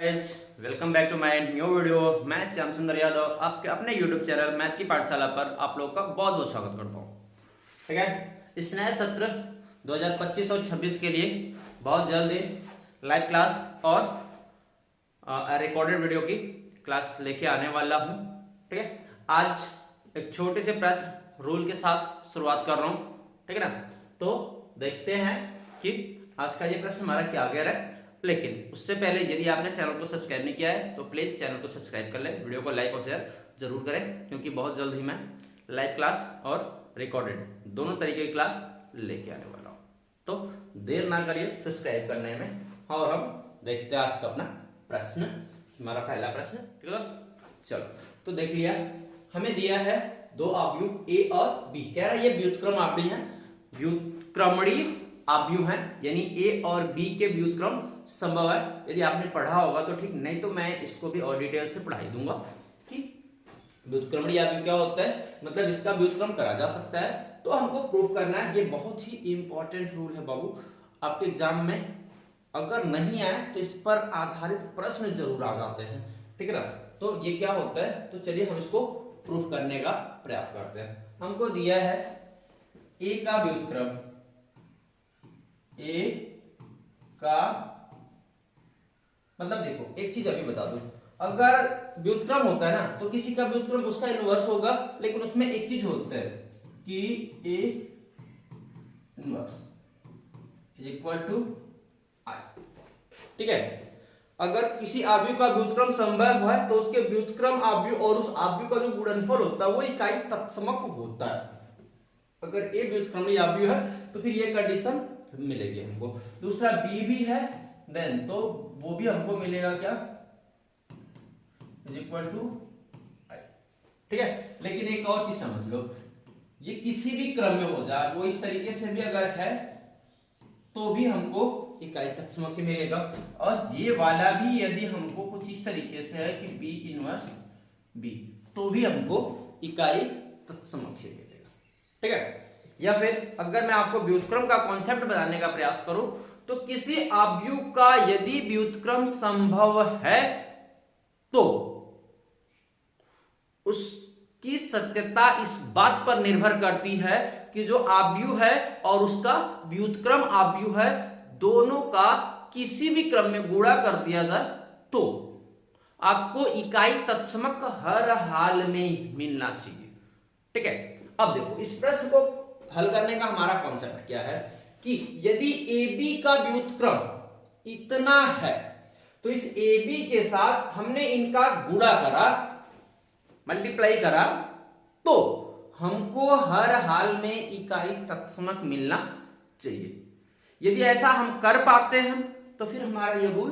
Welcome back to my new video. मैं श्याम सुंदर यादव आपके अपने यूट्यूब चैनल मैथ की पाठशाला पर आप लोगों का बहुत बहुत स्वागत करता हूँ। ठीक है, इस नए सत्र 2025 और 26 के लिए बहुत जल्दी लाइव क्लास और रिकॉर्डेड वीडियो की क्लास लेके आने वाला हूँ। ठीक है, आज एक छोटे से प्रश्न रूल के साथ शुरुआत कर रहा हूँ। ठीक है ना, तो देखते हैं कि आज का ये प्रश्न हमारा क्या गया है। लेकिन उससे पहले यदि आपने चैनल को सब्सक्राइब नहीं किया है तो प्लीज चैनल को सब्सक्राइब कर लें, वीडियो को लाइक और शेयर जरूर करें, क्योंकि बहुत जल्द ही मैं लाइव क्लास और रिकॉर्डेड दोनों तरीके की क्लास लेके आने वाला हूँ। तो देर ना करिए सब्सक्राइब करने में, और हम देखते हैं आज का अपना प्रश्न, हमारा पहला प्रश्न। ठीक है दोस्त, चलो तो देख लिया, हमें दिया है दो आव्यूह ए और बी। कह रहा है ये व्युत्क्रम आव्यूह है, व्युत्क्रमणीय आव्यूह है, यानी ए और बी के व्युत्क्रम संभव है। यदि आपने पढ़ा होगा तो ठीक, नहीं तो मैं इसको भी और डिटेल से पढ़ाई दूंगा कि व्युत्क्रमणीय आव्यूह क्या होता है, मतलब इसका व्युत्क्रम करा जा सकता है। तो हमको प्रूफ करना है, ये बहुत ही इंपॉर्टेंट रूल है बाबू, आपके एग्जाम में अगर नहीं आए तो इस पर आधारित प्रश्न जरूर आ जाते हैं। ठीक है ना, तो ये क्या होता है, तो चलिए हम इसको प्रूफ करने का प्रयास करते हैं। हमको दिया है ए का व्युत्क्रम, ए का मतलब देखो एक चीज अभी बता दूं, अगर व्युत्क्रम होता है ना तो किसी का व्युत्क्रम उसका इनवर्स होगा, लेकिन उसमें एक चीज होता है कि A inverse is equal to I. ठीक है, अगर किसी आव्यूह का व्युत्क्रम संभव है तो उसके व्युत्क्रम आव्यूह और उस आव्यूह का जो गुणनफल होता है वो इकाई तत्समक होता है। अगर ए व्युत्क्रमणीय आव्यूह है तो फिर ये कंडीशन मिलेगी हमको। दूसरा बी भी है देन, तो वो भी हमको मिलेगा क्या, इज इक्वल टू आई। ठीक है, लेकिन एक और चीज समझ लो, ये किसी भी क्रम में हो जाए, वो इस तरीके से भी अगर है तो भी हमको इकाई तत्समक ही मिलेगा। और ये वाला भी यदि हमको कुछ इस तरीके से है कि बी इनवर्स बी, तो भी हमको इकाई तत्समक ही मिलेगा। ठीक है, या फिर अगर मैं आपको व्युत्क्रम का कॉन्सेप्ट बताने का प्रयास करूं तो किसी आव्यूह का यदि व्युत्क्रम संभव है तो उसकी सत्यता इस बात पर निर्भर करती है कि जो आव्यूह है और उसका व्युत्क्रम आव्यूह है, दोनों का किसी भी क्रम में गुणा कर दिया जाए तो आपको इकाई तत्समक हर हाल में मिलना चाहिए। ठीक है, अब देखो इस प्रश्न को हल करने का हमारा कॉन्सेप्ट क्या है कि यदि AB का व्युत्क्रम इतना है तो इस AB के साथ हमने इनका गुणा करा, मल्टीप्लाई करा, तो हमको हर हाल में इकाई तत्समक मिलना चाहिए। यदि ऐसा हम कर पाते हैं तो फिर हमारा यह रूल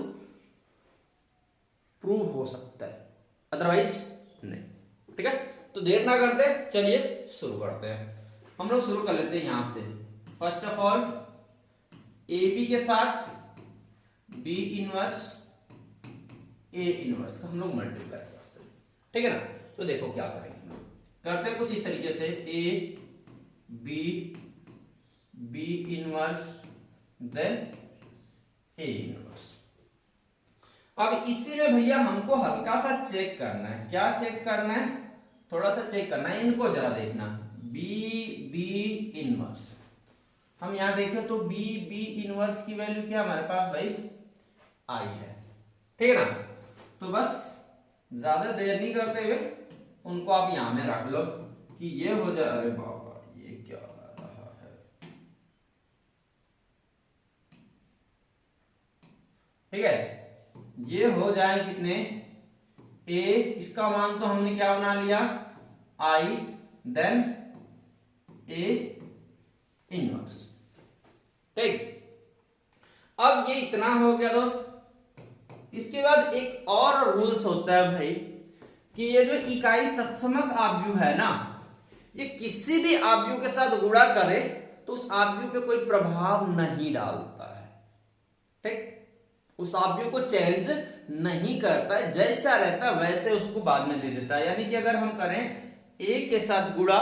प्रूव हो सकता है, अदरवाइज नहीं। ठीक है, तो देर ना करते चलिए शुरू करते हैं। हम लोग शुरू कर लेते हैं यहां से। First of all A B के साथ बी इनवर्स ए इनवर्स का हम लोग मल्टीप्लाई करते हैं। ठीक है ना, तो देखो क्या करेंगे, करते हैं कुछ इस तरीके से, A B B inverse then A inverse. अब इसी में भैया हमको हल्का सा चेक करना है। क्या चेक करना है, थोड़ा सा चेक करना है, इनको जरा देखना, बी बी इनवर्स। हम यहां देखें तो बी बी इनवर्स की वैल्यू क्या हमारे पास भाई आई है। ठीक है ना, तो बस ज्यादा देर नहीं करते हुए उनको आप यहां में रख लो कि ये हो जाए। अरे बाबा ये क्या रहा है, ठीक है, ये हो जाए कितने, ए इसका मान तो हमने क्या बना लिया आई, देन ए इनवर्स। ठीक, अब ये इतना हो गया दोस्त। इसके बाद एक और रूल्स होता है भाई कि ये जो इकाई तत्समक आव्यूह है ना, ये किसी भी आव्यूह के साथ गुणा करे तो उस आव्यूह पे कोई प्रभाव नहीं डालता है। ठीक, उस आव्यूह को चेंज नहीं करता है, जैसा रहता है वैसे उसको बाद में दे देता है। यानी कि अगर हम करें ए के साथ गुणा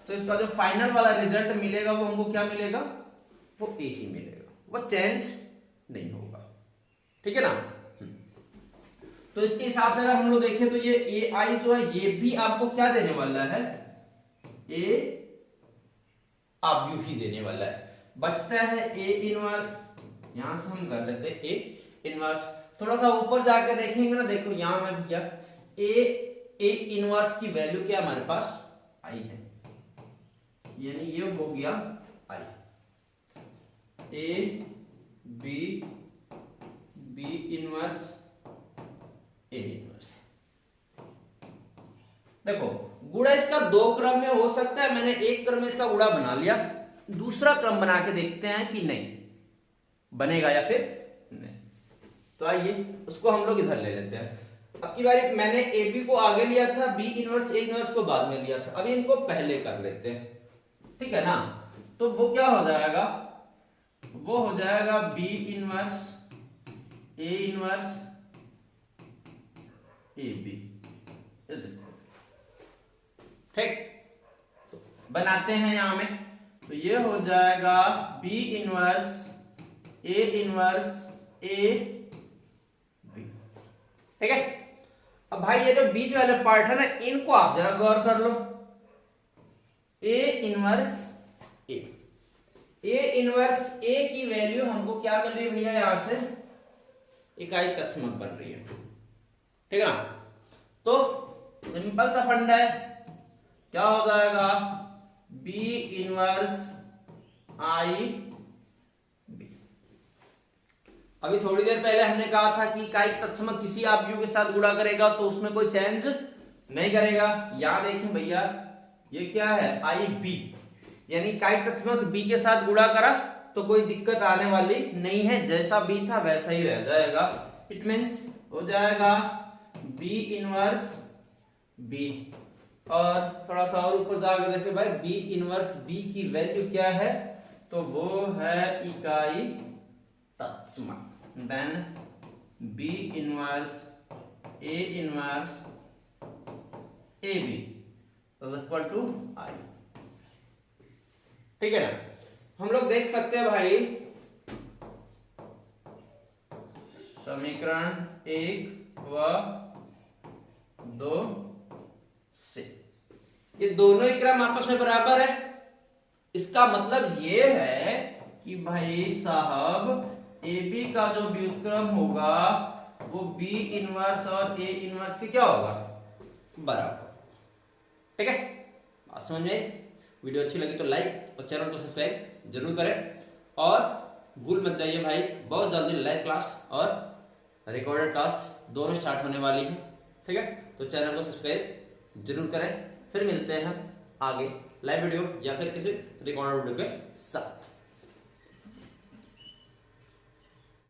तो इसका जो फाइनल वाला रिजल्ट मिलेगा वो हमको क्या मिलेगा, वो ए ही मिलेगा, वो चेंज नहीं होगा। ठीक है ना, तो इसके हिसाब से अगर हम लोग देखें तो ये ए आई जो है ये भी आपको क्या देने वाला है, ए आप यू ही देने वाला है। बचता है ए इनवर्स, यहां से हम कर लेते हैं ए इनवर्स। थोड़ा सा ऊपर जाके देखेंगे ना, देखो यहां में भैया ए इनवर्स की वैल्यू क्या हमारे पास आई है, यानी ये हो गया I, A B inverse A inverse. देखो गुणा इसका दो क्रम में हो सकता है, मैंने एक क्रम में इसका गुणा बना लिया, दूसरा क्रम बना के देखते हैं कि नहीं बनेगा या फिर नहीं। तो आइए उसको हम लोग इधर ले लेते हैं। अब की बारी मैंने ए बी को आगे लिया था, बी इनवर्स ए इनवर्स को बाद में लिया था, अभी इनको पहले कर लेते हैं, ठीक है ना। तो वो क्या हो जाएगा, वो हो जाएगा B inverse A inverse A B, ठीक। तो बनाते हैं यहां में, तो ये हो जाएगा बी इनवर्स ए बी, ठीक है। अब भाई ये जो बीच वाले पार्ट है ना, इनको आप जरा गौर कर लो। ए इनवर्स ए इनवर्स ए की वैल्यू हमको क्या मिल रही है भैया, यहां से इकाई तत्समक बन रही है, ठीक है ना। तो सिंपल सा फंडा है, क्या हो जाएगा बी इनवर्स आई बी। अभी थोड़ी देर पहले हमने कहा था कि इकाई तत्समक किसी आप यू के साथ गुणा करेगा तो उसमें कोई चेंज नहीं करेगा। यहां देखें भैया ये क्या है आई बी, यानी इकाई तत्समक बी के साथ गुणा करा तो कोई दिक्कत आने वाली नहीं है, जैसा बी था वैसा ही रह जाएगा। इट मीन्स हो जाएगा बी इनवर्स बी, और थोड़ा सा और ऊपर जाकर देखे भाई बी इनवर्स बी की वैल्यू क्या है, तो वो है इकाई तत्समक। Then B inverse A inverse A B equal to I, ठीक है ना। हम लोग देख सकते हैं भाई समीकरण 1 व 2 से ये दोनों ही क्रम आपस में बराबर है। इसका मतलब ये है कि भाई साहब ए बी का जो व्युत्क्रम होगा वो बी इनवर्स और ए इनवर्स के क्या होगा, बराबर, ठीक है। बात समझ में। वीडियो अच्छी लगी तो लाइक और चैनल को सब्सक्राइब जरूर करें, और भूल मत जाइए भाई बहुत जल्दी लाइव क्लास और रिकॉर्डेड क्लास दोनों स्टार्ट होने वाली है, ठीक है। तो चैनल को सब्सक्राइब जरूर करें। फिर मिलते हैं हम आगे लाइव वीडियो या फिर किसी रिकॉर्डेड वीडियो के साथ।